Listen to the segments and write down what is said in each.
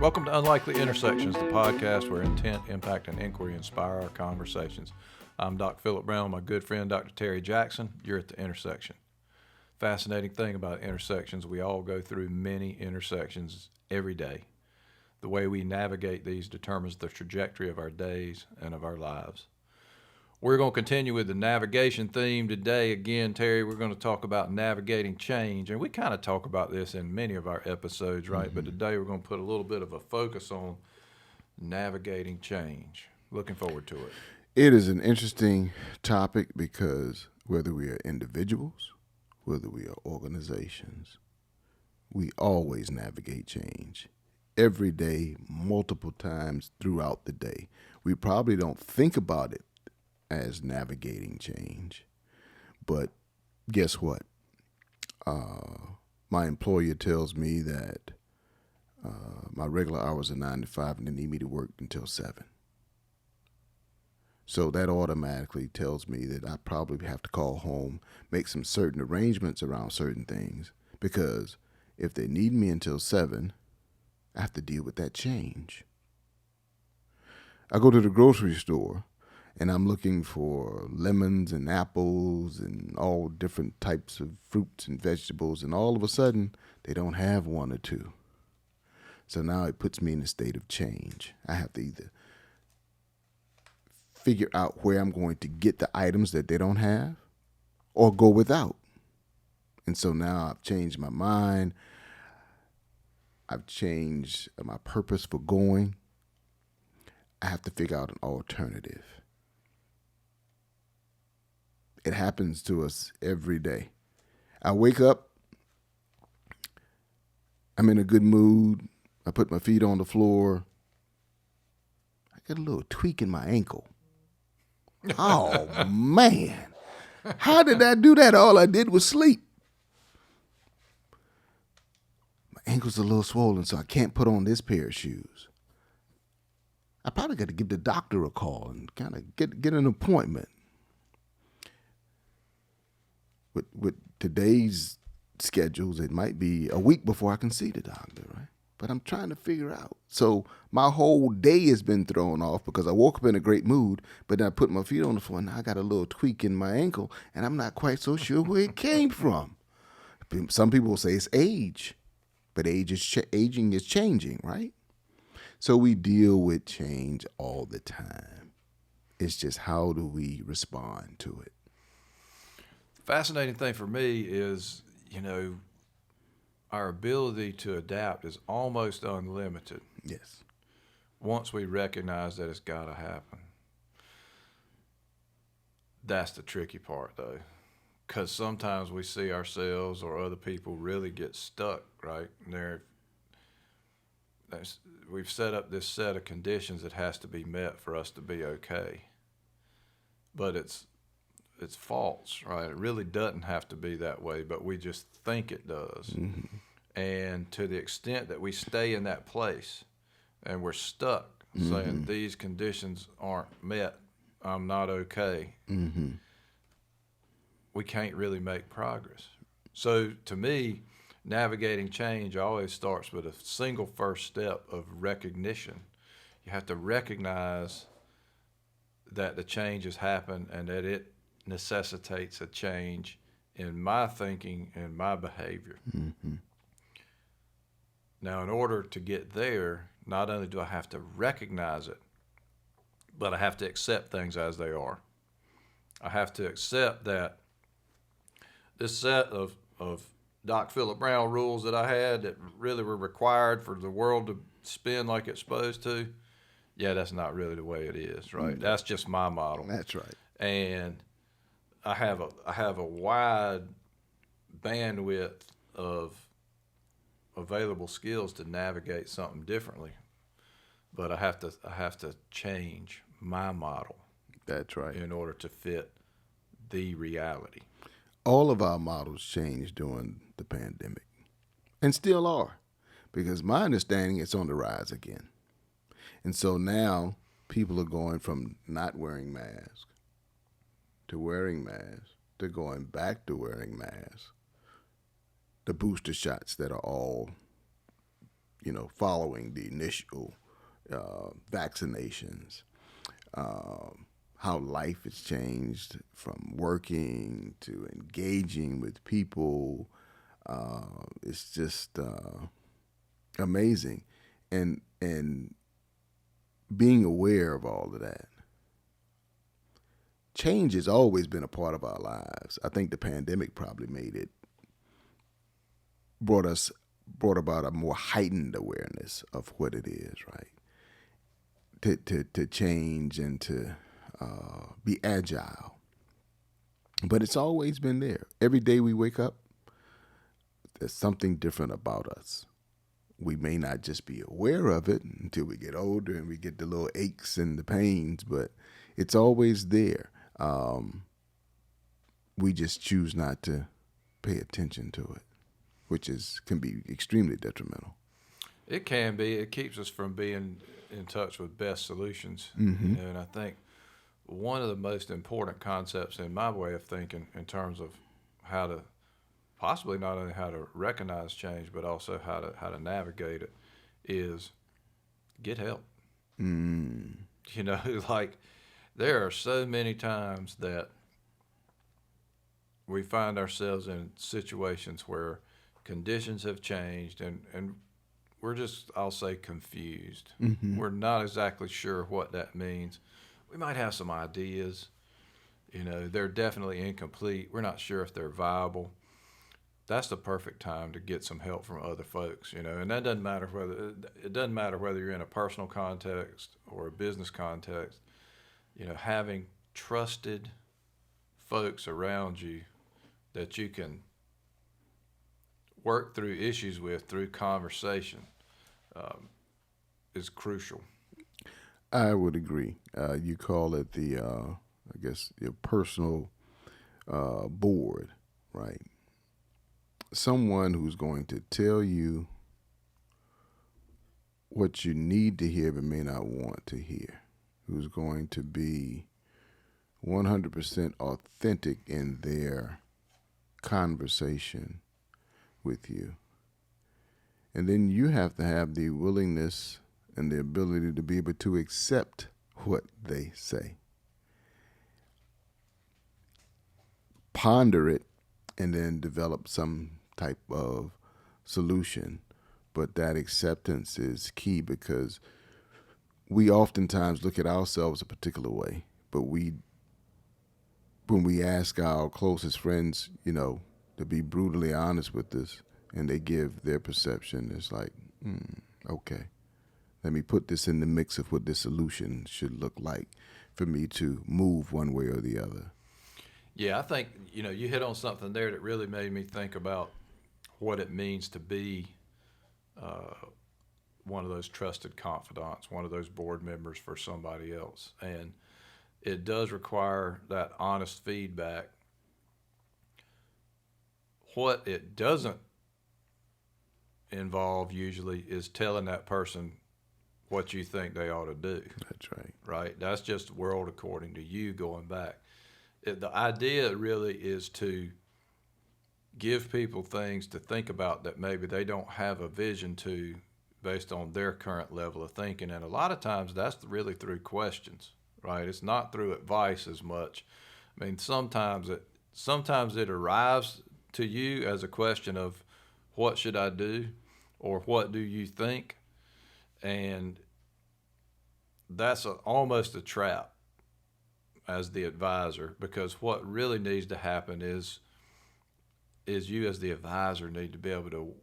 Welcome to Unlikely Intersections, the podcast where intent, impact, and inquiry inspire our conversations. I'm Dr. Philip Brown, my good friend Dr. Terry Jackson. You're at the intersection. Fascinating thing about intersections, we all go through many intersections every day. The way we navigate these determines the trajectory of our days and of our lives. We're going to continue with the navigation theme today. Again, Terry, we're going to talk about navigating change. And we kind of talk about this in many of our episodes, right? But today we're going to put a little bit of a focus on navigating change. Looking forward to it. It is an interesting topic because whether we are individuals, whether we are organizations, we always navigate change. Every day, multiple times throughout the day. We probably don't think about it as navigating change. But guess what? My employer tells me that my regular hours are 9 to 5 and they need me to work until 7. So that automatically tells me that I probably have to call home, make some certain arrangements around certain things, because if they need me until 7, I have to deal with that change. I go to the grocery store and I'm looking for lemons and apples and all different types of fruits and vegetables, and all of a sudden, they don't have one or two. So now it puts me in a state of change. I have to either figure out where I'm going to get the items that they don't have or go without. And so now I've changed my mind. I've changed my purpose for going. I have to figure out an alternative. It happens to us every day. I wake up, I'm in a good mood, I put my feet on the floor, I get a little tweak in my ankle. Oh, man. How did I do that? All I did was sleep. My ankle's a little swollen, so I can't put on this pair of shoes. I probably got to give the doctor a call and kind of get an appointment. With today's schedules, it might be a week before I can see the doctor, right? But I'm trying to figure out. So my whole day has been thrown off because I woke up in a great mood, but then I put my feet on the floor and now I got a little tweak in my ankle and I'm not quite so sure where it came from. Some people will say it's age, but aging is changing, right? So we deal with change all the time. It's just how do we respond to it? Fascinating thing for me is, our ability to adapt is almost unlimited. Yes. Once we recognize that it's got to happen. That's the tricky part, though, because sometimes we see ourselves or other people really get stuck, right? And we've set up this set of conditions that has to be met for us to be okay. But it's false, right? It really doesn't have to be that way, but we just think it does. Mm-hmm. And to the extent that we stay in that place and we're stuck saying these conditions aren't met, I'm not okay, we can't really make progress. So to me, navigating change always starts with a single first step of recognition. You have to recognize that the change has happened and that it necessitates a change in my thinking and my behavior. Mm-hmm. Now, in order to get there, not only do I have to recognize it, but I have to accept things as they are. I have to accept that this set of Dr. Philip Brown rules that I had that really were required for the world to spin like it's supposed to, that's not really the way it is, right? Mm-hmm. That's just my model. That's right. And I have a wide bandwidth of available skills to navigate something differently, but I have to change my model. That's right. In order to fit the reality. All of our models changed during the pandemic, and still are, because my understanding it's on the rise again, and so now people are going from not wearing masks to wearing masks to going back to wearing masks. The booster shots that are all following the initial vaccinations, how life has changed from working to engaging with people. It's just amazing, and being aware of all of that. Change has always been a part of our lives. I think the pandemic probably brought about a more heightened awareness of what it is, right? To change and to be agile. But it's always been there. Every day we wake up, there's something different about us. We may not just be aware of it until we get older and we get the little aches and the pains, but it's always there. We just choose not to pay attention to it, which can be extremely detrimental. It can be. It keeps us from being in touch with best solutions. Mm-hmm. And I think one of the most important concepts in my way of thinking in terms of how to possibly not only how to recognize change, but also how to navigate it is get help. Mm. Like there are so many times that we find ourselves in situations where conditions have changed and we're just, I'll say, confused. Mm-hmm. We're not exactly sure what that means. We might have some ideas. They're definitely incomplete. We're not sure if they're viable. That's the perfect time to get some help from other folks, and that doesn't matter whether you're in a personal context or a business context. Having trusted folks around you that you can work through issues with through conversation is crucial. I would agree. You call it I guess, your personal board, right? Someone who's going to tell you what you need to hear but may not want to hear, who's going to be 100% authentic in their conversation with you. And then you have to have the willingness and the ability to be able to accept what they say. Ponder it and then develop some type of solution. But that acceptance is key because we oftentimes look at ourselves a particular way, but when we ask our closest friends, to be brutally honest with us, and they give their perception, it's like, okay, let me put this in the mix of what this solution should look like for me to move one way or the other. Yeah, I think, you hit on something there that really made me think about what it means to be one of those trusted confidants, one of those board members for somebody else. And it does require that honest feedback. What it doesn't involve usually is telling that person what you think they ought to do. That's right. Right? That's just world according to you going back. The idea really is to give people things to think about that maybe they don't have a vision to based on their current level of thinking. And a lot of times that's really through questions, right? It's not through advice as much. I mean, sometimes it arrives to you as a question of what should I do or what do you think? And that's almost a trap as the advisor, because what really needs to happen is you as the advisor need to be able to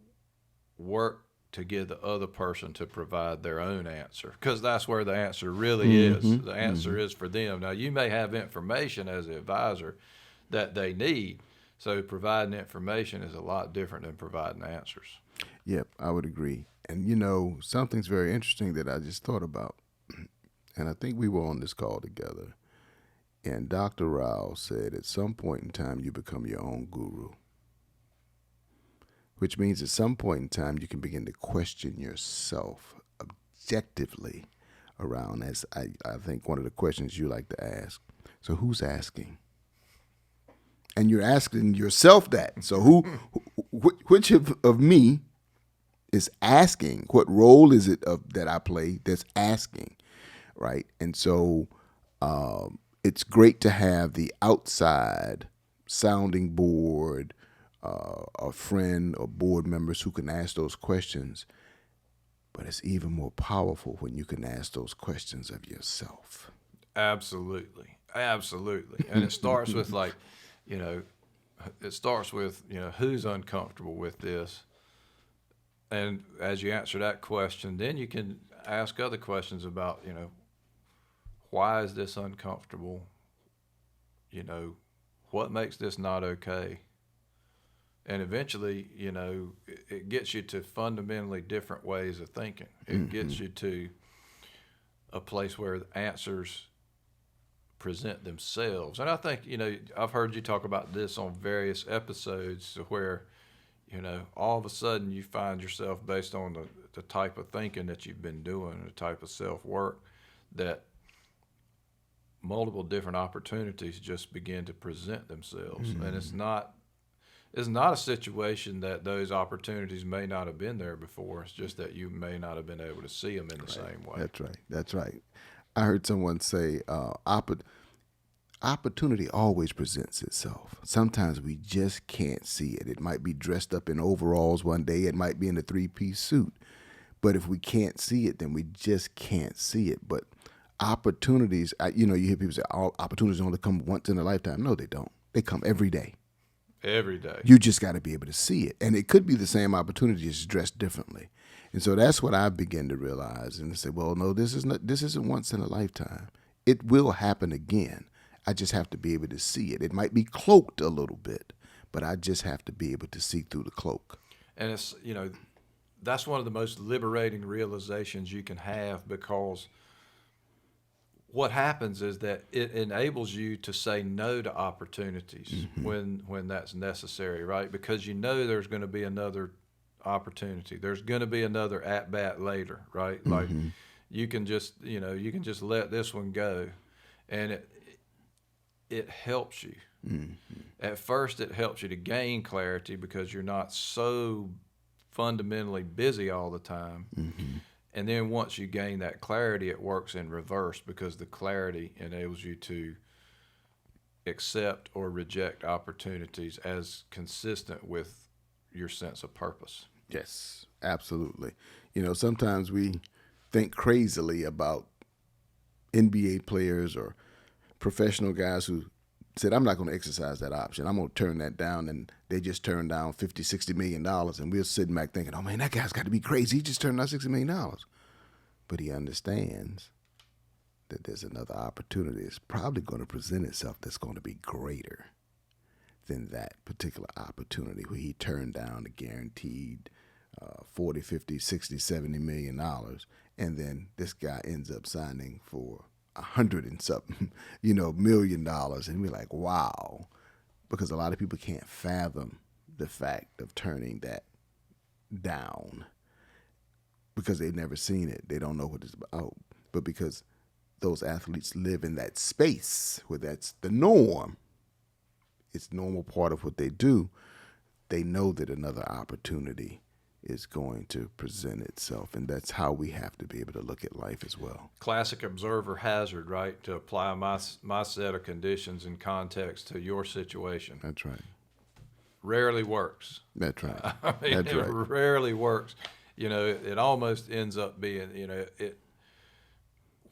work to get the other person to provide their own answer, because that's where the answer really is. The answer is for them. Now, you may have information as the advisor that they need, so providing information is a lot different than providing answers. Yep, I would agree. And something's very interesting that I just thought about, and I think we were on this call together, and Dr. Rao said at some point in time you become your own guru, which means at some point in time you can begin to question yourself objectively around, as I think one of the questions you like to ask. So who's asking? And you're asking yourself that. So which of me is asking? What role is it that I play that's asking, right? And so it's great to have the outside sounding board, a friend or board members who can ask those questions. But it's even more powerful when you can ask those questions of yourself. Absolutely. Absolutely. And it starts with like, you know, it starts with, you know, who's uncomfortable with this? And as you answer that question, then you can ask other questions about, you know, why is this uncomfortable? You know, what makes this not okay? And eventually, you know, it gets you to fundamentally different ways of thinking. It gets you to a place where the answers present themselves. And I think, you know, I've heard you talk about this on various episodes where, you know, all of a sudden you find yourself, based on the type of thinking that you've been doing, the type of self-work, that multiple different opportunities just begin to present themselves. And it's not a situation that those opportunities may not have been there before. It's just that you may not have been able to see them in the same way. That's right. That's right. I heard someone say, opportunity always presents itself. Sometimes we just can't see it. It might be dressed up in overalls one day. It might be in a 3-piece suit. But if we can't see it, then we just can't see it. But opportunities, you know, you hear people say, all opportunities only come once in a lifetime. No, they don't. They come every day. Every day. You just got to be able to see it. And it could be the same opportunity, just dressed differently. And so that's what I began to realize and say, well, no, this isn't once in a lifetime. It will happen again. I just have to be able to see it. It might be cloaked a little bit, but I just have to be able to see through the cloak. And it's, you know, that's one of the most liberating realizations you can have, because what happens is that it enables you to say no to opportunities when that's necessary, right? Because you know there's going to be another opportunity. There's going to be another at bat later, right? Like you can just, you know, you can just let this one go, and it helps you. At first, it helps you to gain clarity because you're not so fundamentally busy all the time. And then once you gain that clarity, it works in reverse, because the clarity enables you to accept or reject opportunities as consistent with your sense of purpose. Yes, absolutely. You know, sometimes we think crazily about NBA players or professional guys who said, I'm not going to exercise that option. I'm going to turn that down. And they just turned down $50-60 million. And we're sitting back thinking, oh, man, that guy's got to be crazy. He just turned down $60 million. But he understands that there's another opportunity that's probably going to present itself that's going to be greater than that particular opportunity where he turned down a guaranteed 40, 50, 60, 70 million dollars. And then this guy ends up signing for 100 and something, you know, $1 million. And we're like, wow, because a lot of people can't fathom the fact of turning that down because they've never seen it. They don't know what it's about. But because those athletes live in that space where that's the norm, it's a normal part of what they do, they know that another opportunity is going to present itself. And that's how we have to be able to look at life as well. Classic observer hazard, right? To apply my set of conditions and context to your situation. That's right. Rarely works. That's right. I mean, That's right. It rarely works. You know, it almost ends up being, you know,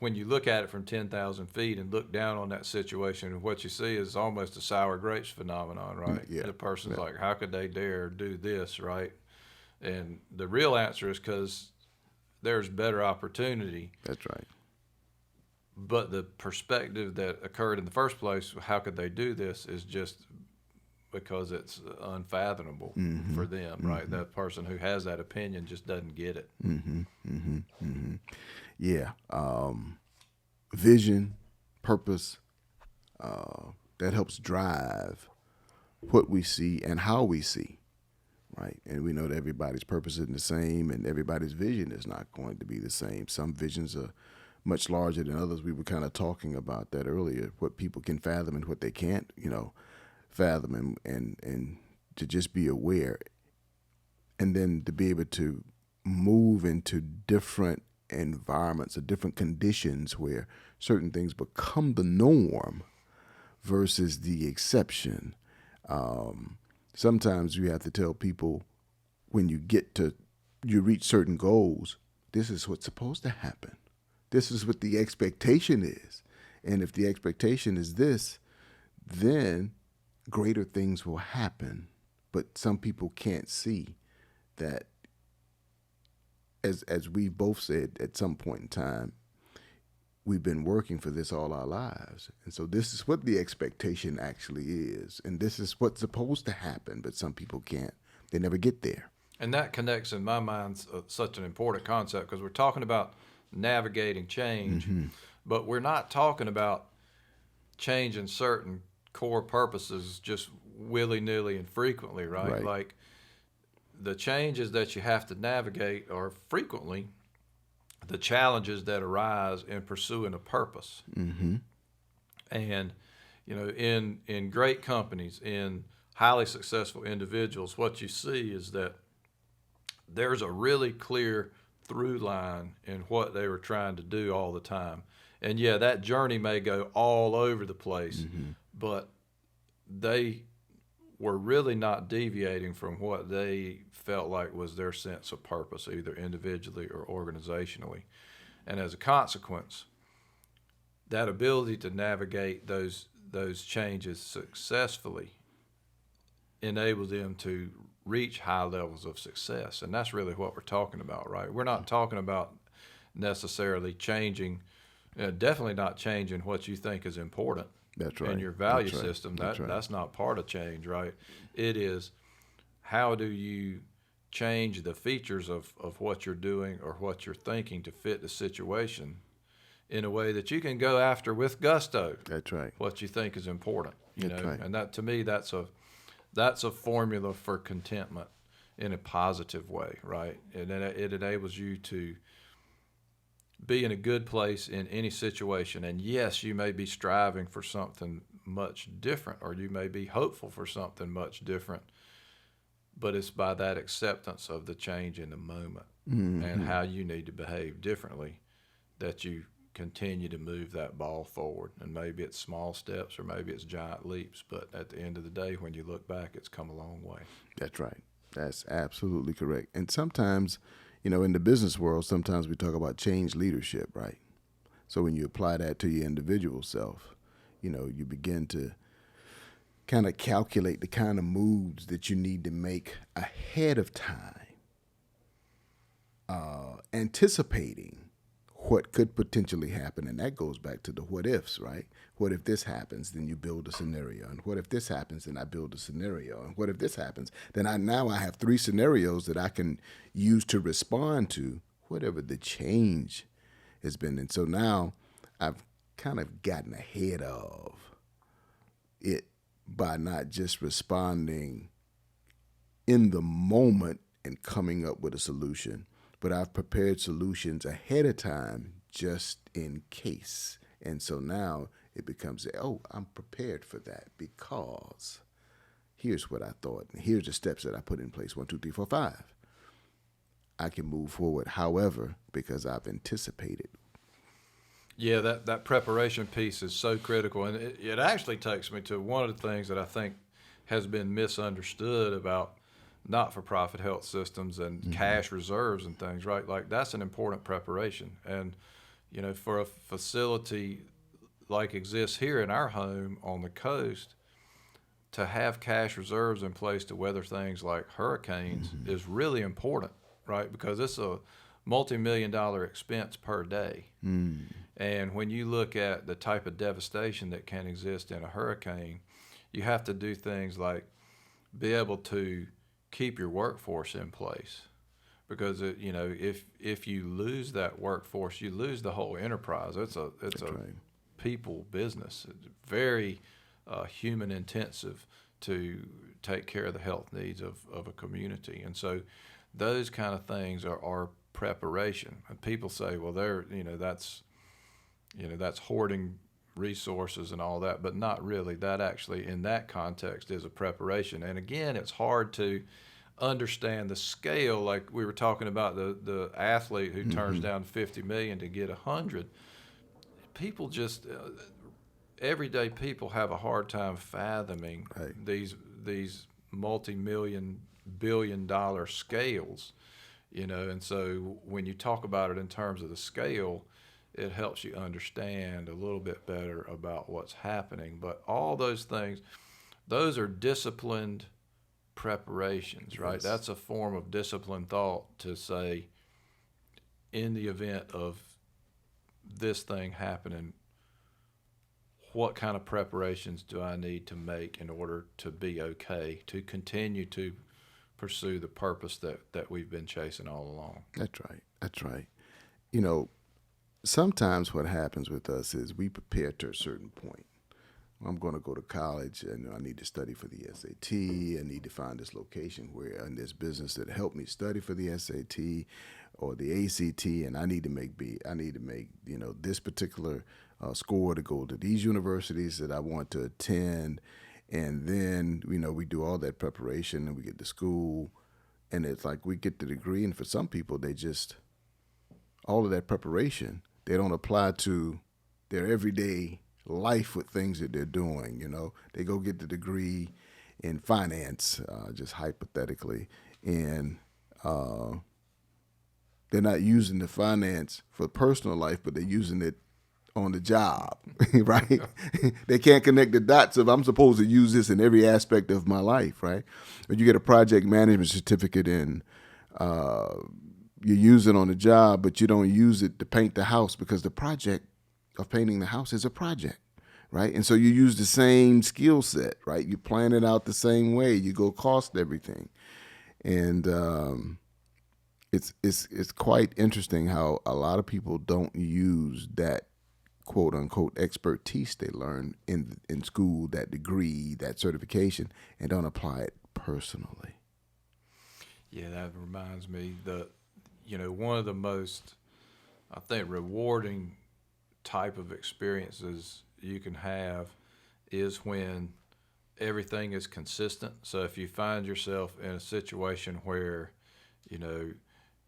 when you look at it from 10,000 feet and look down on that situation, what you see is almost a sour grapes phenomenon, right? Yeah. The person's like, how could they dare do this, right? And the real answer is because there's better opportunity. That's right. But the perspective that occurred in the first place, how could they do this, is just because it's unfathomable for them, right? That person who has that opinion just doesn't get it. Yeah. Vision, purpose, that helps drive what we see and how we see, right? And we know that everybody's purpose isn't the same, and everybody's vision is not going to be the same. Some visions are much larger than others. We were kind of talking about that earlier, what people can fathom and what they can't, you know, fathom, and to just be aware, and then to be able to move into different environments or different conditions where certain things become the norm versus the exception. Sometimes you have to tell people when you reach certain goals, this is what's supposed to happen. This is what the expectation is. And if the expectation is this, then greater things will happen. But some people can't see that, as we both said at some point in time, we've been working for this all our lives. And so this is what the expectation actually is. And this is what's supposed to happen, but some people can't. They never get there. And that connects in my mind such an important concept because we're talking about navigating change, but we're not talking about changing certain core purposes just willy-nilly and frequently, right? Like the changes that you have to navigate are frequently the challenges that arise in pursuing a purpose. And, you know, in great companies, in highly successful individuals, what you see is that there's a really clear through line in what they were trying to do all the time. And yeah, that journey may go all over the place, but they were really not deviating from what they felt like was their sense of purpose, either individually or organizationally. And as a consequence, that ability to navigate those changes successfully enables them to reach high levels of success. And that's really what we're talking about, right? We're not talking about necessarily changing, definitely not changing what you think is important. That's right. In your value That's right. system. That's right. That's not part of change, right? It is how do you change the features of what you're doing or what you're thinking to fit the situation in a way that you can go after with gusto. That's right. What you think is important, you That's know, right. and that to me that's a formula for contentment in a positive way, right? And it enables you to be in a good place in any situation. And yes, you may be striving for something much different, or you may be hopeful for something much different, but it's by that acceptance of the change in the moment and how you need to behave differently that you continue to move that ball forward. And maybe it's small steps or maybe it's giant leaps, but at the end of the day, when you look back, it's come a long way. That's right. That's absolutely correct. And sometimes, you know, in the business world, sometimes we talk about change leadership, right? So when you apply that to your individual self, you know, you begin to kind of calculate the kind of moves that you need to make ahead of time, anticipating what could potentially happen. And that goes back to the what ifs, right? What if this happens? Then you build a scenario. And what if this happens? Then I build a scenario. And what if this happens? Then I have 3 scenarios that I can use to respond to whatever the change has been. And so now I've kind of gotten ahead of it by not just responding in the moment and coming up with a solution, but I've prepared solutions ahead of time just in case. And so now it becomes, oh, I'm prepared for that because here's what I thought. And here's the steps that I put in place. 1, 2, 3, 4, 5. I can move forward, however, because I've anticipated. Yeah, that preparation piece is so critical. And it actually takes me to one of the things that I think has been misunderstood about not-for-profit health systems and cash reserves and things, right? Like that's an important preparation. And, you know, for a facility like exists here in our home on the coast, to have cash reserves in place to weather things like hurricanes is really important, right? Because it's a multi-million-dollar expense per day. And when you look at the type of devastation that can exist in a hurricane, you have to do things like be able to keep your workforce in place, because you know, if you lose that workforce, you lose the whole enterprise. It's a right. people business. It's very human intensive to take care of the health needs of a community, and so those kind of things are preparation. And people say, well, that's hoarding resources and all that, but not really. That actually, in that context, is a preparation. And again, it's hard to understand the scale. Like we were talking about the athlete who turns down 50 million to get 100. People just everyday people have a hard time fathoming Right. these multi-million billion-dollar scales, and so when you talk about it in terms of the scale, it helps you understand a little bit better about what's happening. But all those things, those are disciplined preparations, right? Yes. That's a form of disciplined thought to say, in the event of this thing happening, what kind of preparations do I need to make in order to be okay, to continue to pursue the purpose that we've been chasing all along? That's right. That's right. You know, sometimes what happens with us is we prepare to a certain point. I'm going to go to college and I need to study for the SAT. I need to find this location where in this business that help me study for the SAT or the ACT, and I need to make this particular score to go to these universities that I want to attend. And then we do all that preparation and we get to school, and it's like we get the degree, and for some people they just all of that preparation they don't apply to their everyday life with things that they're doing. They go get the degree in finance, just hypothetically, and they're not using the finance for personal life, but they're using it on the job, right? They can't connect the dots of I'm supposed to use this in every aspect of my life, right? Or you get a project management certificate in you use it on the job, but you don't use it to paint the house because the project of painting the house is a project, right? And so you use the same skill set, right? You plan it out the same way. You go cost everything, and it's quite interesting how a lot of people don't use that quote unquote expertise they learn in school, that degree, that certification, and don't apply it personally. Yeah, that reminds me one of the most, I think, rewarding type of experiences you can have is when everything is consistent. So if you find yourself in a situation where,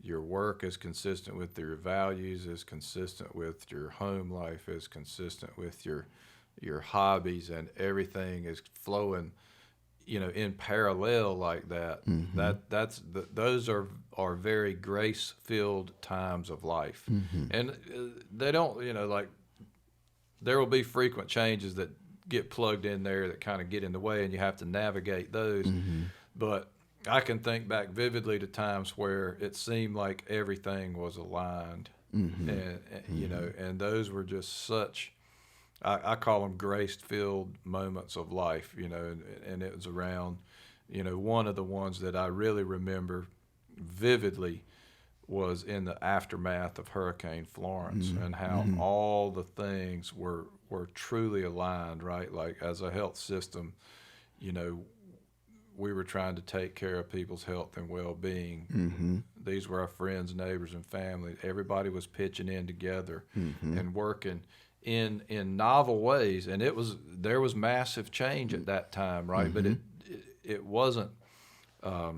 your work is consistent with your values, is consistent with your home life, is consistent with your hobbies, and everything is flowing, in parallel like that. Those are very grace-filled times of life, and they don't, like there will be frequent changes that get plugged in there that kind of get in the way, and you have to navigate those. But I can think back vividly to times where it seemed like everything was aligned, and and those were just such. I call them grace-filled moments of life, and it was around, one of the ones that I really remember vividly was in the aftermath of Hurricane Florence, and how all the things were truly aligned, right? Like as a health system, we were trying to take care of people's health and well-being. These were our friends, neighbors, and family. Everybody was pitching in together and working in novel ways, and there was massive change at that time, right? But it wasn't a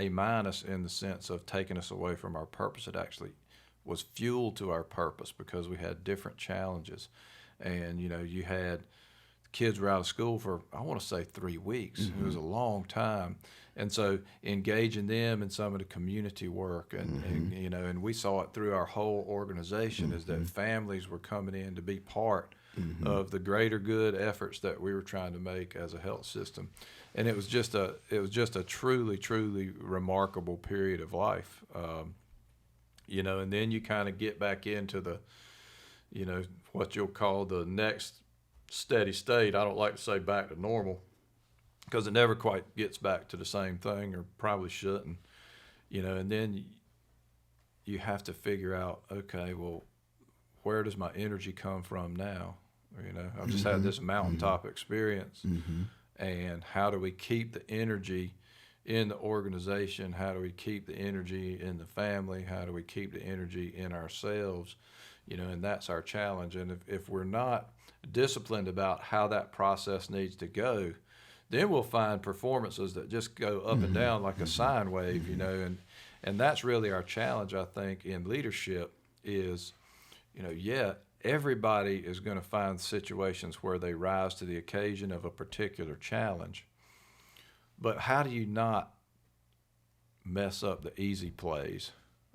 minus in the sense of taking us away from our purpose. It actually was fuel to our purpose because we had different challenges, and you had kids were out of school for, I want to say, 3 weeks. It was a long time. And so engaging them in some of the community work and we saw it through our whole organization is that families were coming in to be part of the greater good efforts that we were trying to make as a health system. And it was just a truly, truly remarkable period of life. And then you kind of get back into the, what you'll call the next steady state. I don't like to say back to normal because it never quite gets back to the same thing, or probably shouldn't, and then you have to figure out, okay, well, where does my energy come from now? I've just had this mountaintop experience, and how do we keep the energy in the organization? How do we keep the energy in the family? How do we keep the energy in ourselves? And that's our challenge. And if we're not disciplined about how that process needs to go, then we'll find performances that just go up and down like a sine wave, and that's really our challenge, I think, in leadership is, everybody is going to find situations where they rise to the occasion of a particular challenge. But how do you not mess up the easy plays,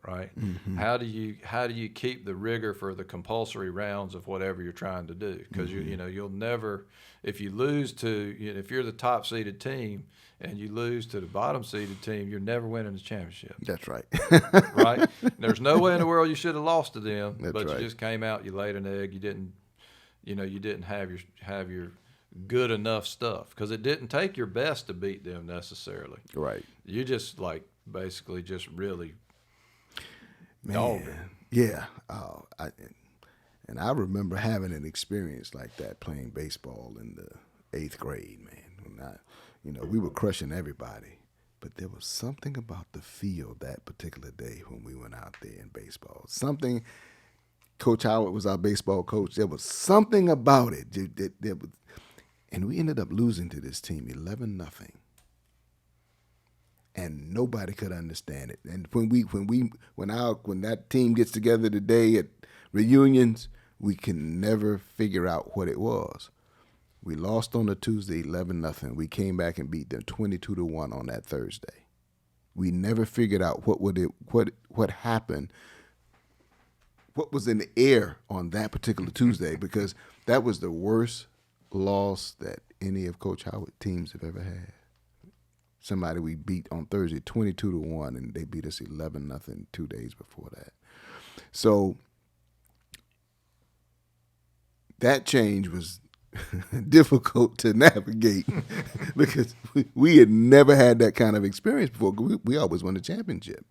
right? How do you keep the rigor for the compulsory rounds of whatever you're trying to do? Because you'll never, if you lose to, if you're the top seeded team and you lose to the bottom seeded team, you're never winning the championship. That's right. Right? There's no way in the world you should have lost to them, That's but right. you just came out, you laid an egg, you didn't have your good enough stuff, because it didn't take your best to beat them necessarily. Right. You just basically just really dogged it. Yeah. I remember having an experience like that playing baseball in the 8th grade, man. When we were crushing everybody, but there was something about the field that particular day when we went out there in baseball. Something. Coach Howard was our baseball coach. There was something about it. And we ended up losing to this team 11-0. And nobody could understand it. And when that team gets together today at reunions, we can never figure out what it was. We lost on a Tuesday 11-0. We came back and beat them 22-1 on that Thursday. We never figured out what happened, what was in the air on that particular Tuesday, because that was the worst loss that any of Coach Howard teams have ever had. Somebody we beat on Thursday 22-1, and they beat us 11-0 2 days before that. So that change was difficult to navigate because we had never had that kind of experience before. We always won the championship.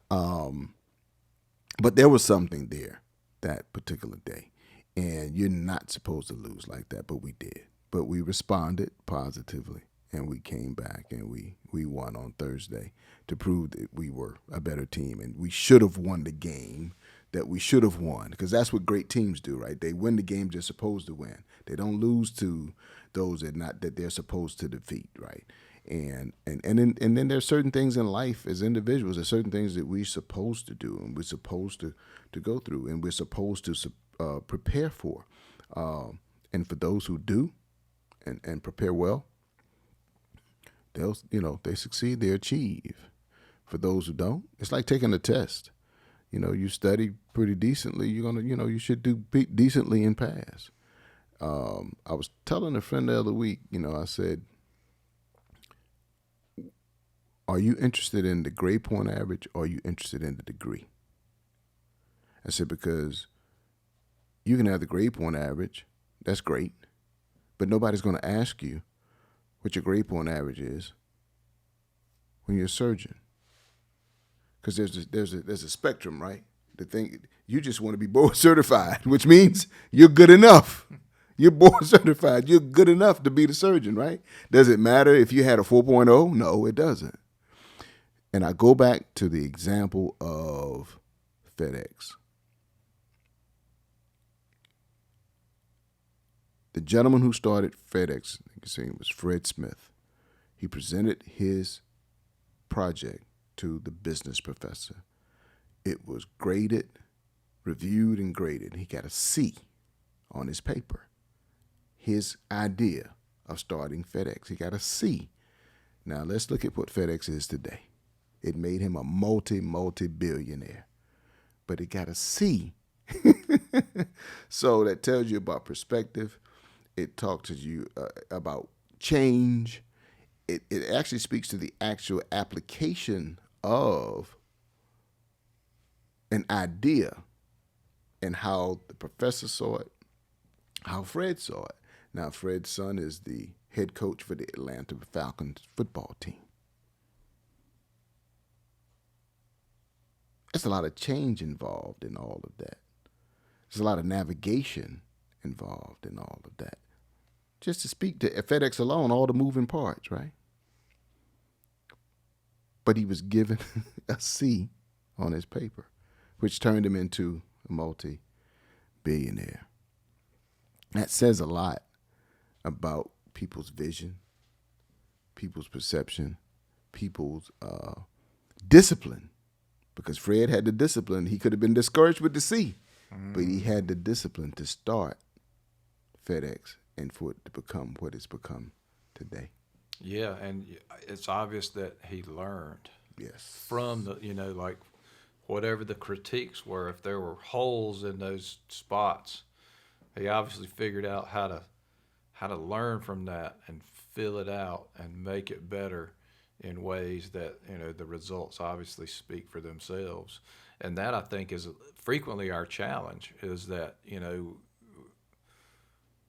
But there was something there that particular day. And you're not supposed to lose like that, but we did. But we responded positively, and we came back, and we won on Thursday to prove that we were a better team. And we should have won the game that we should have won, because that's what great teams do, right? They win the game they're supposed to win. They don't lose to those that they're supposed to defeat, right? And then there's certain things in life as individuals. There's certain things that we're supposed to do, and we're supposed to go through, and we're supposed to prepare for. And for those who do and prepare well, they succeed, they achieve. For those who don't, it's like taking a test. You study pretty decently, you should do decently and pass. I was telling a friend the other week, I said, are you interested in the grade point average, or are you interested in the degree? I said, because you can have the grade point average, that's great, but nobody's going to ask you what your grade point average is when you're a surgeon. Because there's a spectrum, right? The thing, you just want to be board certified, which means you're good enough. You're board certified. You're good enough to be the surgeon, right? Does it matter if you had a 4.0? No, it doesn't. And I go back to the example of FedEx. The gentleman who started FedEx, you can say it was Fred Smith. He presented his project to the business professor. It was graded, reviewed, and graded. He got a C on his paper. His idea of starting FedEx, he got a C. Now let's look at what FedEx is today. It made him a multi-billionaire, but it got a C. So that tells you about perspective. It talks to you about change. It actually speaks to the actual application of an idea and how the professor saw it, how Fred saw it. Now, Fred's son is the head coach for the Atlanta Falcons football team. There's a lot of change involved in all of that. There's a lot of navigation involved in all of that. Just to speak to FedEx alone, all the moving parts, right? But he was given a C on his paper, which turned him into a multi-billionaire. That says a lot about people's vision. people's perception, people's discipline. Because Fred had the discipline. He could have been discouraged with the C, but he had the discipline to start FedEx and for it to become what it's become today. Yeah, and it's obvious that he learned Yes. from the, like whatever the critiques were, if there were holes in those spots, he obviously figured out how to learn from that and fill it out and make it better in ways that, the results obviously speak for themselves. And that, I think, is frequently our challenge, is that,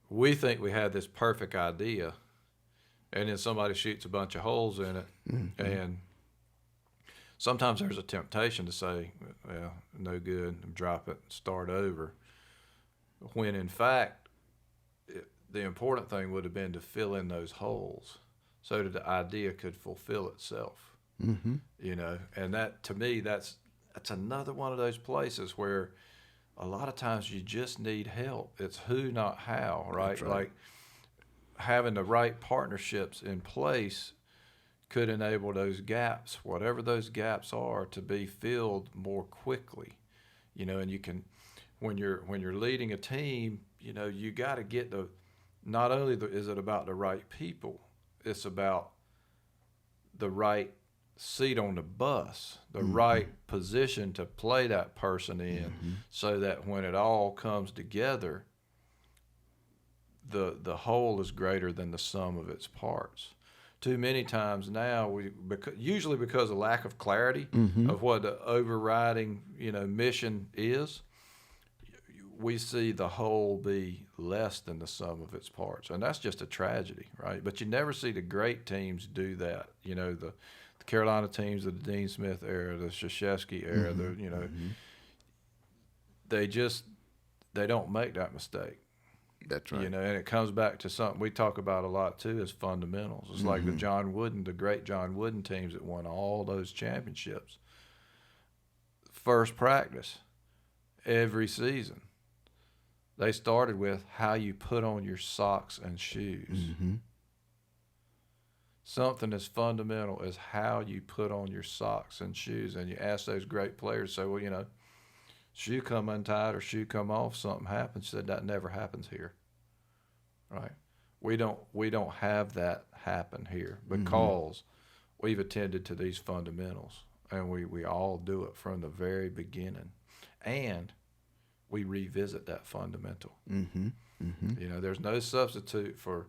we think we have this perfect idea, and then somebody shoots a bunch of holes in it, and sometimes there's a temptation to say, well, no good, drop it, start over, when in fact, the important thing would have been to fill in those holes so that the idea could fulfill itself. Mm-hmm. And that, to me, that's another one of those places where a lot of times you just need help. It's who, not how, right? That's right. Like having the right partnerships in place could enable those gaps, whatever those gaps are, to be filled more quickly. And you can, when you're leading a team, you got to get not only is it about the right people, it's about the right seat on the bus, the right position to play that person in, so that when it all comes together, the whole is greater than the sum of its parts. Too many times now, usually because of lack of clarity of what the overriding mission is, we see the whole be less than the sum of its parts, and that's just a tragedy, right? But you never see the great teams do that. The Carolina teams of the Dean Smith era, the Krzyzewski era, they don't make that mistake. That's right. And it comes back to something we talk about a lot too, is fundamentals. It's like the great John Wooden teams that won all those championships. First practice every season, they started with how you put on your socks and shoes. Something as fundamental as how you put on your socks and shoes. And you ask those great players, say, well, shoe come untied or shoe come off, something happens. Said that never happens here, right? We don't have that happen here because we've attended to these fundamentals, and we all do it from the very beginning, and we revisit that fundamental. There's no substitute for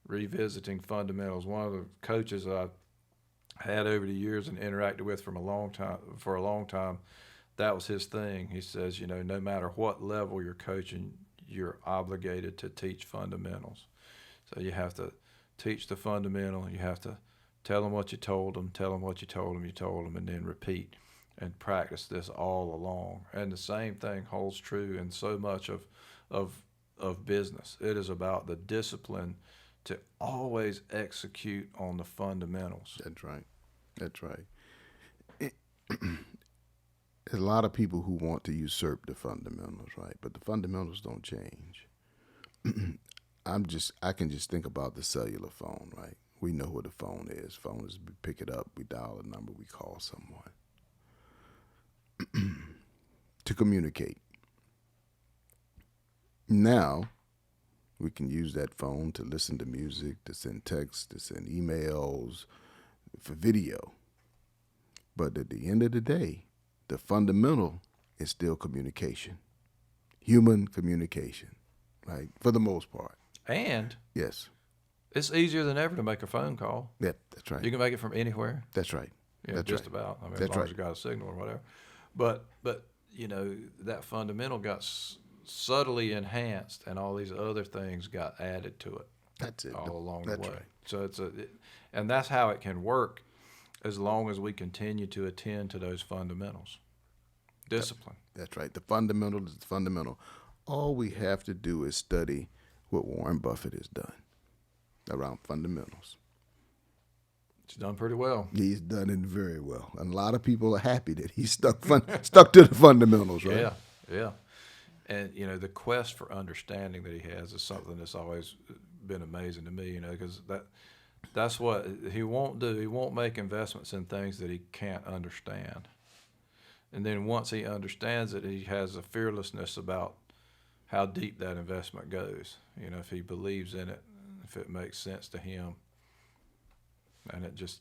revisiting fundamentals. One of the coaches I've had over the years and interacted with for a long time, that was his thing. He says, no matter what level you're coaching, you're obligated to teach fundamentals. So you have to teach the fundamental. You have to tell them what you told them, tell them what you told them, and then repeat and practice this all along. And the same thing holds true in so much of business. It is about the discipline to always execute on the fundamentals. That's right. That's right. There's a lot of people who want to usurp the fundamentals, right? But the fundamentals don't change. I can just think about the cellular phone, right? We know what a phone is. Phone is, we pick it up, we dial a number, we call someone. To communicate. Now, we can use that phone to listen to music, to send texts, to send emails, for video. But at the end of the day, the fundamental is still communication. Human communication, right? For the most part. And yes, it's easier than ever to make a phone call. Yeah, that's right. You can make it from anywhere. That's right. That's just right. about. I mean, That's as long right. as you got a signal or whatever. But that fundamental got subtly enhanced, and all these other things got added to it. That's it. All along That's the way. right. So and that's how it can work, as long as we continue to attend to those fundamentals. Discipline. That's right. The fundamental is the fundamental. All we have to do is study what Warren Buffett has done around fundamentals. It's done pretty well. He's done it very well. And a lot of people are happy that he stuck to the fundamentals, right? Yeah, yeah. And, the quest for understanding that he has is something that's always been amazing to me, because That's what he won't do. He won't make investments in things that he can't understand. And then once he understands it, he has a fearlessness about how deep that investment goes. You know, if he believes in it, if it makes sense to him, and it just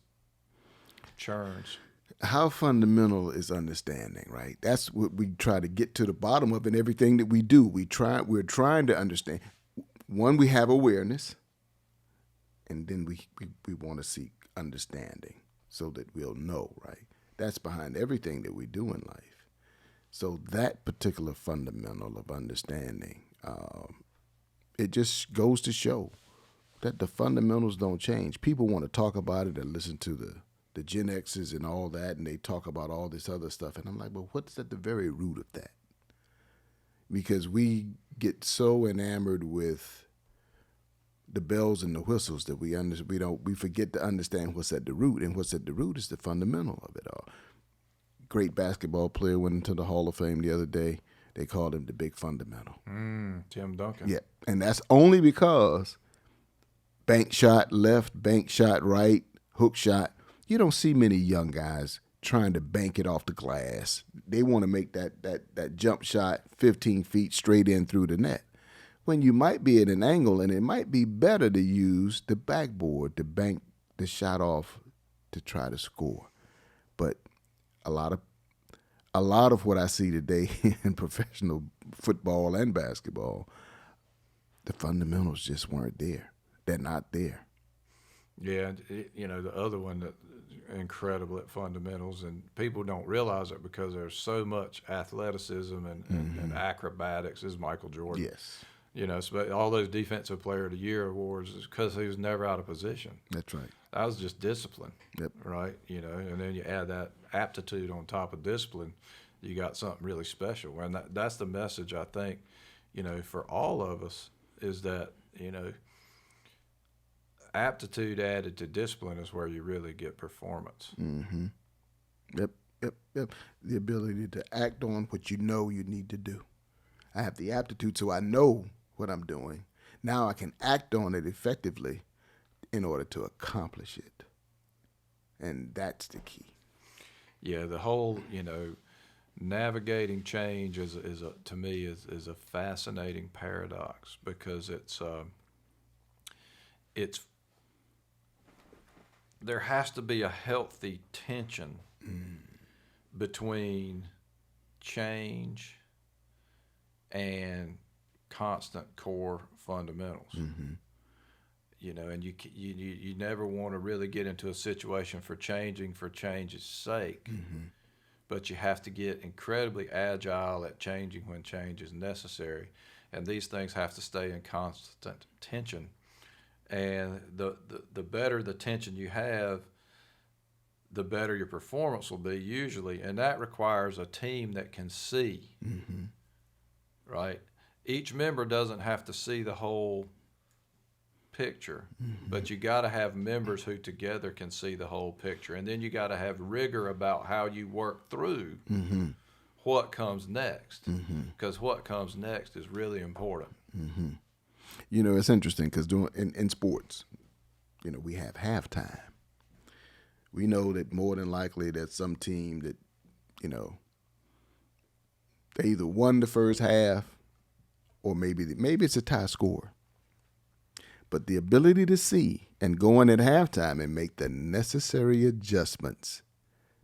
churns. How fundamental is understanding, right? That's what we try to get to the bottom of in everything that we do. We're trying to understand. One, we have awareness, and then we want to seek understanding so that we'll know, right? That's behind everything that we do in life. So that particular fundamental of understanding, it just goes to show that the fundamentals don't change. People want to talk about it and listen to the Gen X's and all that, and they talk about all this other stuff. And I'm like, well, what's at the very root of that? Because we get so enamored with the bells and the whistles that we forget to understand what's at the root, and what's at the root is the fundamental of it all. Great basketball player went into the Hall of Fame the other day. They called him the big fundamental. Tim Duncan. Yeah, and that's only because bank shot left, bank shot right, hook shot. You don't see many young guys trying to bank it off the glass. They want to make that jump shot 15 feet straight in through the net. When you might be at an angle, and it might be better to use the backboard to bank the shot off to try to score. But a lot of what I see today in professional football and basketball, the fundamentals just weren't there. They're not there. Yeah, you know, the other one that incredible at fundamentals, and people don't realize it because there's so much athleticism and acrobatics, is Michael Jordan. Yes. You know, so all those Defensive Player of the Year awards is because he was never out of position. That's right. That was just discipline. Yep. Right? You know, and then you add that aptitude on top of discipline, you got something really special. And that's the message, I think, you know, for all of us, is that, you know, aptitude added to discipline is where you really get performance. Mm-hmm. Yep. The ability to act on what you know you need to do. I have the aptitude, so I know what I'm doing. Now I can act on it effectively in order to accomplish it. And that's the key. Yeah, the whole, you know, navigating change to me is a fascinating paradox, because it's there has to be a healthy tension between change and constant core fundamentals. Mm-hmm. You know, and you never want to really get into a situation for change's sake. Mm-hmm. But you have to get incredibly agile at changing when change is necessary, and these things have to stay in constant tension. And the better the tension you have, the better your performance will be usually, and that requires a team that can see. Mm-hmm. Right? Each member doesn't have to see the whole picture, but you got to have members who together can see the whole picture, and then you got to have rigor about how you work through what comes next, because what comes next is really important. Mm-hmm. You know, it's interesting because in sports, you know, we have halftime. We know that more than likely there's some team that, you know, they either won the first half, or maybe it's a tie score. But the ability to see and go in at halftime and make the necessary adjustments,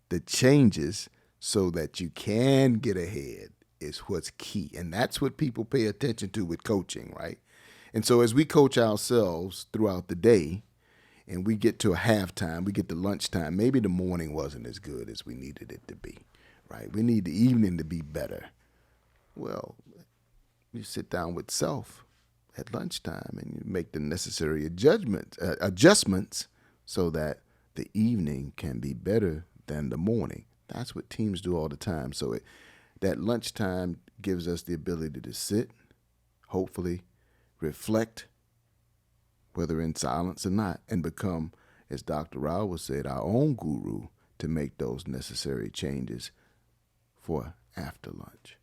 the changes, so that you can get ahead is what's key. And that's what people pay attention to with coaching, right? And so as we coach ourselves throughout the day, and we get to a halftime, we get to lunchtime, maybe the morning wasn't as good as we needed it to be, right? We need the evening to be better. Well, you sit down with self at lunchtime and you make the necessary adjustments so that the evening can be better than the morning. That's what teams do all the time. So that lunchtime gives us the ability to sit, hopefully reflect, whether in silence or not, and become, as Dr. Rao would say, our own guru to make those necessary changes for after lunch.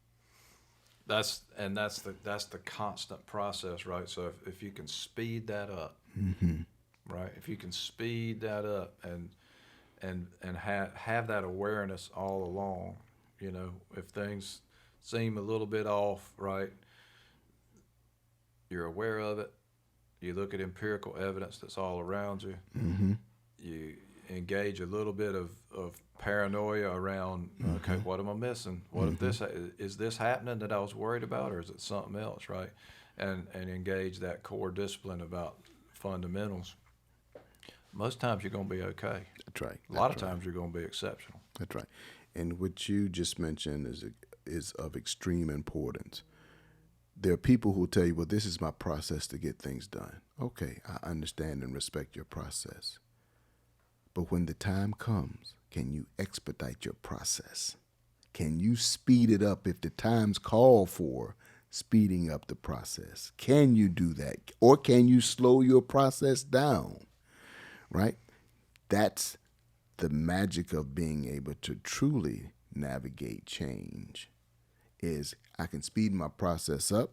That's the constant process, right? So if you can speed that up, right? If you can speed that up and have that awareness all along, you know, if things seem a little bit off, right? You're aware of it. You look at empirical evidence that's all around you. Mm-hmm. You engage a little bit of paranoia around, okay, what am I missing? What if this is this happening that I was worried about, or is it something else, right? And engage that core discipline about fundamentals. Most times you're going to be okay. That's right. A lot of times you're going to be exceptional. That's right. And what you just mentioned is of extreme importance. There are people who tell you, well, this is my process to get things done. Okay, I understand and respect your process. But when the time comes, can you expedite your process? Can you speed it up if the times call for speeding up the process? Can you do that? Or can you slow your process down? Right? That's the magic of being able to truly navigate change. Is I can speed my process up,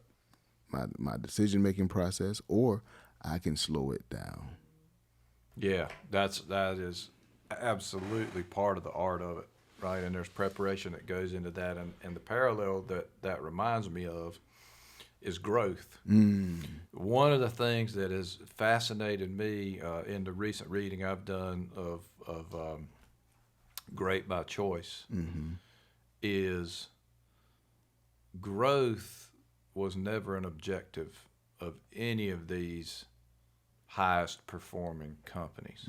my decision-making process, or I can slow it down. Yeah, that is absolutely part of the art of it, right? And there's preparation that goes into that. And the parallel that reminds me of is growth. One of the things that has fascinated me in the recent reading I've done of Great by Choice is growth was never an objective of any of these highest performing companies.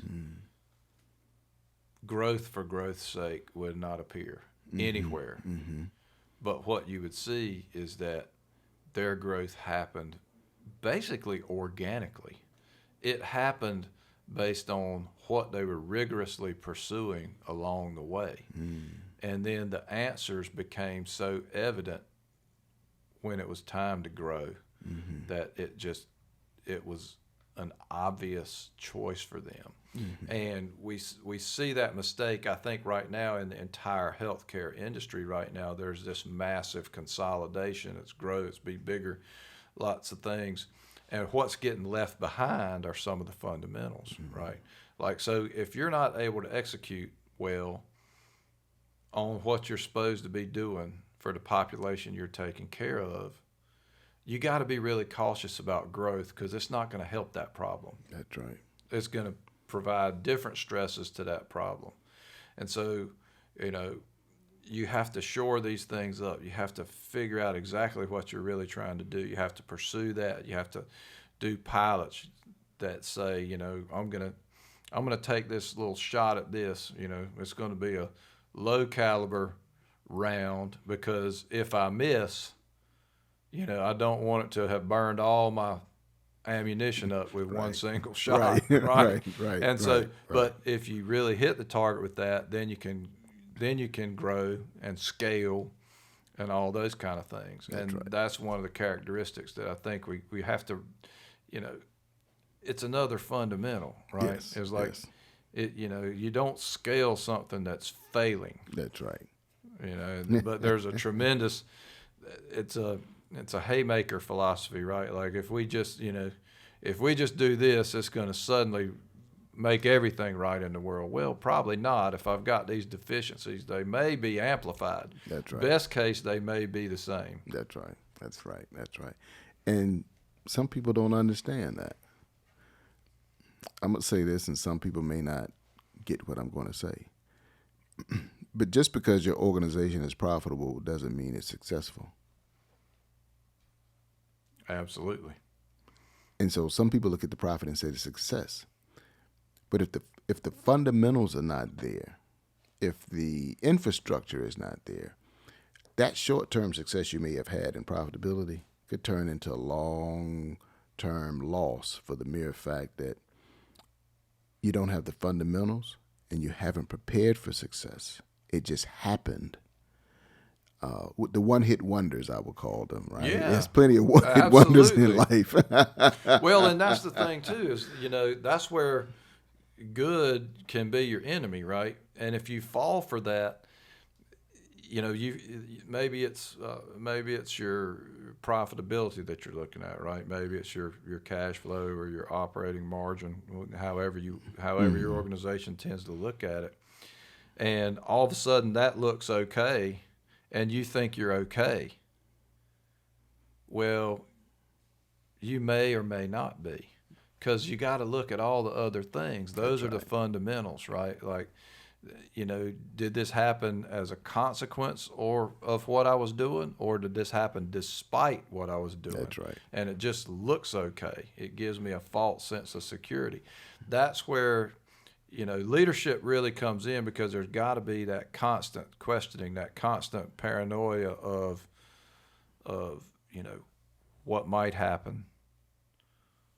Growth for growth's sake would not appear anywhere. But what you would see is that their growth happened basically organically. It happened based on what they were rigorously pursuing along the way. And then the answers became so evident when it was time to grow that it was an obvious choice for them. And we see that mistake, I think, right now in the entire healthcare industry right now. There's this massive consolidation. It's grow, it's be bigger, lots of things. And what's getting left behind are some of the fundamentals, right? Like, so if you're not able to execute well on what you're supposed to be doing for the population you're taking care of, you got to be really cautious about growth, because it's not going to help that problem. That's right. It's going to provide different stresses to that problem. And so, you know, you have to shore these things up. You have to figure out exactly what you're really trying to do. You have to pursue that. You have to do pilots that say, you know, I'm gonna take this little shot at this. You know, it's going to be a low caliber round, because if I miss, you know, I don't want it to have burned all my ammunition up with one single shot, right? And so, but if you really hit the target with that, then you can grow and scale and all those kind of things. That's one of the characteristics that I think we have to, you know, it's another fundamental, right? Yes, it's like, you know, you don't scale something that's failing. That's right. You know, but there's a tremendous, it's a haymaker philosophy, right? Like, if we just do this, it's going to suddenly make everything right in the world. Well, probably not. If I've got these deficiencies, they may be amplified. That's right. Best case, they may be the same. That's right. That's right. That's right. And some people don't understand that. I'm going to say this, and some people may not get what I'm going to say. But just because your organization is profitable doesn't mean it's successful. Absolutely. And so some people look at the profit and say it's success. But if the fundamentals are not there, if the infrastructure is not there, that short-term success you may have had in profitability could turn into a long-term loss for the mere fact that you don't have the fundamentals and you haven't prepared for success. It just happened. The one-hit wonders, I would call them, right? Yeah, there's plenty of one-hit wonders in life. Well, and that's the thing too, is, you know, that's where good can be your enemy, right? And if you fall for that, you know, maybe it's your profitability that you're looking at, right? Maybe it's your cash flow or your operating margin, however your organization tends to look at it. And all of a sudden that looks okay, and you think you're okay. Well, you may or may not be, because you got to look at all the other things. Those are the fundamentals, right? Like, you know, did this happen as a consequence or of what I was doing, or did this happen despite what I was doing? That's right. And it just looks okay. It gives me a false sense of security. That's where, you know, leadership really comes in, because there's got to be that constant questioning, that constant paranoia of, you know, what might happen,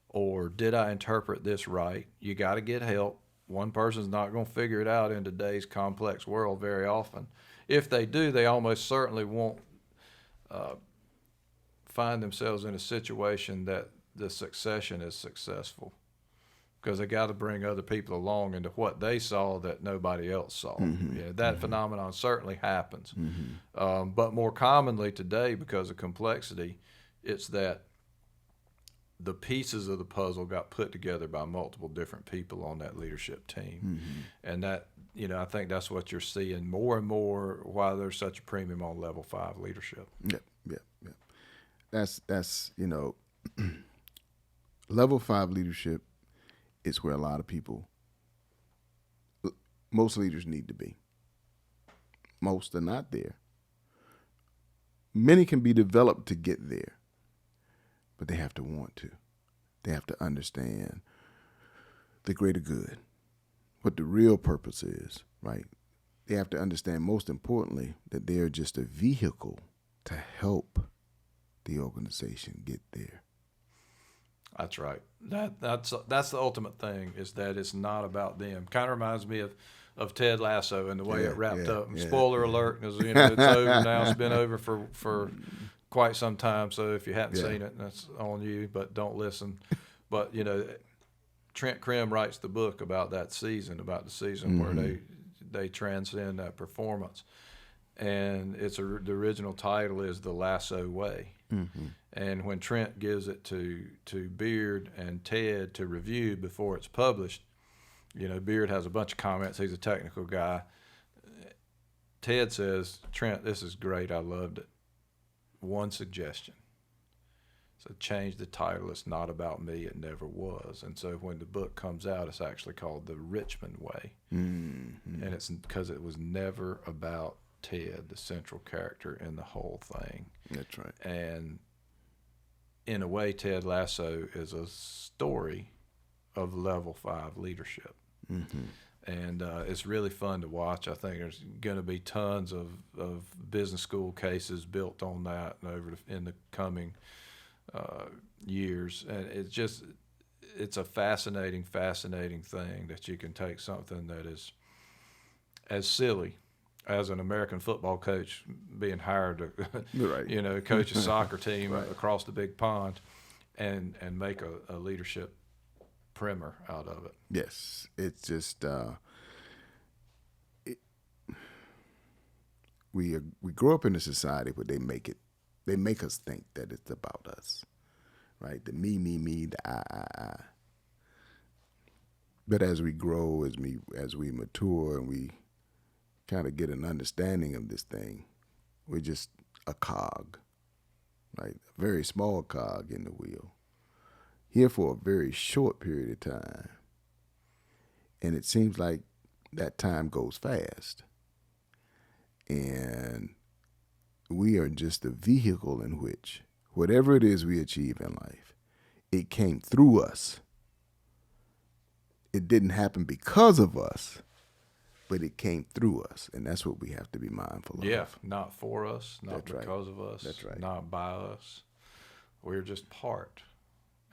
or did I interpret this right? You got to get help. One person's not going to figure it out in today's complex world very often. If they do, they almost certainly won't find themselves in a situation that the succession is successful, because they got to bring other people along into what they saw that nobody else saw. Yeah, that phenomenon certainly happens. But more commonly today, because of complexity, it's that the pieces of the puzzle got put together by multiple different people on that leadership team. And that, you know, I think that's what you're seeing more and more, why there's such a premium on level 5 leadership. Yep. That's you know, level 5 leadership is where a lot of people, most leaders need to be. Most are not there. Many can be developed to get there, but they have to want to. They have to understand the greater good, what the real purpose is, right? They have to understand, most importantly, that they're just a vehicle to help the organization get there. That's right. That's the ultimate thing, is that it's not about them. Kind of reminds me of Ted Lasso and the way it wrapped up. And spoiler alert, because, you know, it's over now. It's been over for quite some time. So if you haven't seen it, that's on you, but don't listen. But, you know, Trent Krim writes the book about that season, about the season where they transcend that performance. And the original title is The Lasso Way. And when Trent gives it to Beard and Ted to review before it's published, you know, Beard has a bunch of comments. He's a technical guy. Ted says, "Trent, this is great. I loved it. One suggestion." So change the title. It's not about me. It never was. And so when the book comes out, it's actually called The Richmond Way. And it's because it was never about Ted, the central character in the whole thing. That's right. And in a way, Ted Lasso is a story of level 5 leadership. And it's really fun to watch. I think there's going to be tons of business school cases built on that in the coming years. And it's a fascinating thing, that you can take something that is as silly as an American football coach being hired to, you know, coach a soccer team across the big pond, and make a leadership primer out of it. Yes, it's just we grow up in a society where they make us think that it's about us, right? The me, the I. But as we grow, as we mature, and we kind of get an understanding of this thing, we're just a cog, right? A very small cog in the wheel, here for a very short period of time. And it seems like that time goes fast. And we are just a vehicle in which whatever it is we achieve in life, it came through us. It didn't happen because of us, but it came through us, and that's what we have to be mindful of. Yeah, not for us, not That's because of us, That's right. not by us. We're just part,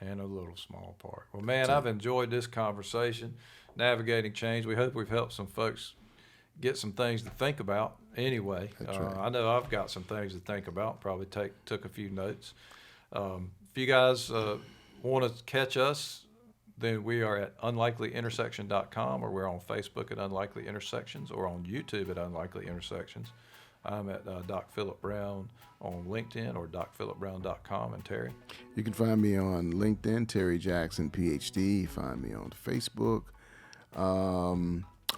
and a little small part. Well, man, I've enjoyed this conversation, navigating change. We hope we've helped some folks get some things to think about anyway. That's right. I know I've got some things to think about, probably took a few notes. If you guys want to catch us, then we are at unlikelyintersection.com, or we're on Facebook at Unlikely Intersections, or on YouTube at Unlikely Intersections. I'm at Doc Philip Brown on LinkedIn or docphilipbrown.com. And Terry? You can find me on LinkedIn, Terry Jackson, PhD. Find me on Facebook.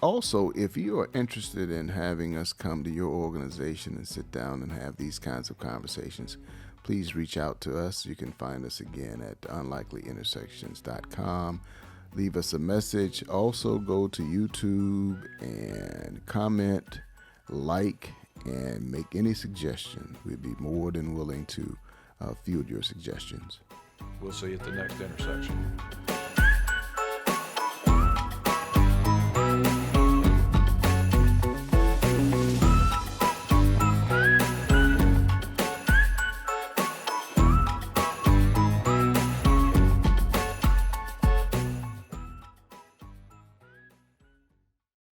Also, if you are interested in having us come to your organization and sit down and have these kinds of conversations, please reach out to us. You can find us again at unlikelyintersections.com. Leave us a message. Also, go to YouTube and comment, like, and make any suggestion. We'd be more than willing to field your suggestions. We'll see you at the next intersection.